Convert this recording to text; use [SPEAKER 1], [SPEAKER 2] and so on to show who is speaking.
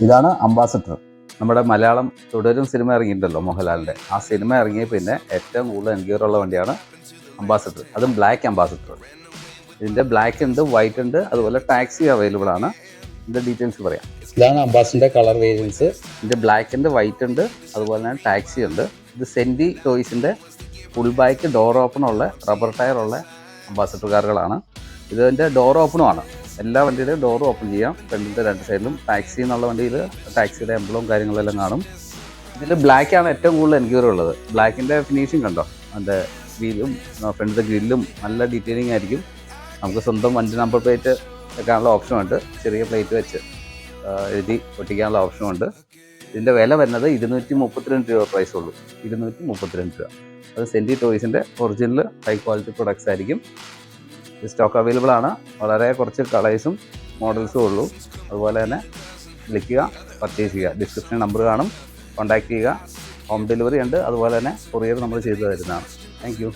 [SPEAKER 1] ഇതാണ് അംബാസഡർ. നമ്മുടെ മലയാളം തുടരും സിനിമ ഇറങ്ങിയിട്ടുണ്ടല്ലോ മോഹൻലാലിൻ്റെ. ആ സിനിമ ഇറങ്ങിയ പിന്നെ ഏറ്റവും കൂടുതൽ എൻക്വയറി വണ്ടിയാണ് അംബാസഡർ. അതും ബ്ലാക്ക് അംബാസഡർ. ഇതിൻ്റെ ബ്ലാക്ക് ഉണ്ട്, വൈറ്റ് ഉണ്ട്, അതുപോലെ ടാക്സി അവൈലബിൾ ആണ്. ഇതിൻ്റെ ഡീറ്റെയിൽസ് പറയാം. ഇതാണ് അംബാസഡറിൻ്റെ കളർ വേരിയൻസ്. ഇതിൻ്റെ ബ്ലാക്ക് ഉണ്ട്, വൈറ്റ് ഉണ്ട്, അതുപോലെ തന്നെ ടാക്സി ഉണ്ട്. ഇത് സെൻറ്റി ടോയ്സിൻ്റെ ഫുൾ ബാക്ക് ഡോർ ഓപ്പണുള്ള റബ്ബർ ടയറുള്ള അംബാസഡർ കാറുകളാണ്. ഇതിൻ്റെ ഡോർ ഓപ്പണും ആണ്. എല്ലാ വണ്ടിയുടെയും ഡോർ ഓപ്പൺ ചെയ്യാം. ഫ്രണ്ടിൻ്റെ രണ്ട് സൈഡിലും. ടാക്സി എന്നുള്ള വണ്ടിയിൽ ടാക്സിയുടെ എംബ്ലവും കാര്യങ്ങളെല്ലാം കാണും. ഇതിൽ ബ്ലാക്കാണ് ഏറ്റവും കൂടുതൽ എൻക്വയറി ഉള്ളത്. ബ്ലാക്കിൻ്റെ ഫിനിഷിങ് കണ്ടോ, അതിൻ്റെ വീലും ഫ്രണ്ടിൻ്റെ ഗ്രില്ലും നല്ല ഡീറ്റെയിലിംഗ് ആയിരിക്കും. നമുക്ക് സ്വന്തം വണ്ടി നമ്പർ പ്ലേറ്റ് വെക്കാനുള്ള ഓപ്ഷനുണ്ട്. ചെറിയ പ്ലേറ്റ് വെച്ച് എഴുതി ഒട്ടിക്കാനുള്ള ഓപ്ഷനുണ്ട്. ഇതിൻ്റെ വില വരുന്നത് 232 രൂപ പ്രൈസ് ഉള്ളൂ. 232 രൂപ. അത് സെൻറ്റി ടോയ്സിൻ്റെ ഒറിജിനൽ ഹൈ ക്വാളിറ്റി പ്രൊഡക്ട്സ് ആയിരിക്കും. സ്റ്റോക്ക് അവൈലബിൾ ആണ്. വളരെ കുറച്ച് കളേഴ്സും മോഡൽസും ഉള്ളൂ. അതുപോലെ തന്നെ വിളിക്കുക, പർച്ചേസ് ചെയ്യുക. ഡിസ്ക്രിപ്ഷൻ നമ്പർ കാണും, കോൺടാക്റ്റ് ചെയ്യുക. ഹോം ഡെലിവറി ഉണ്ട്. അതുപോലെ തന്നെ കൊറിയർ നമ്മൾ ചെയ്തു തരുന്നതാണ്. Thank you.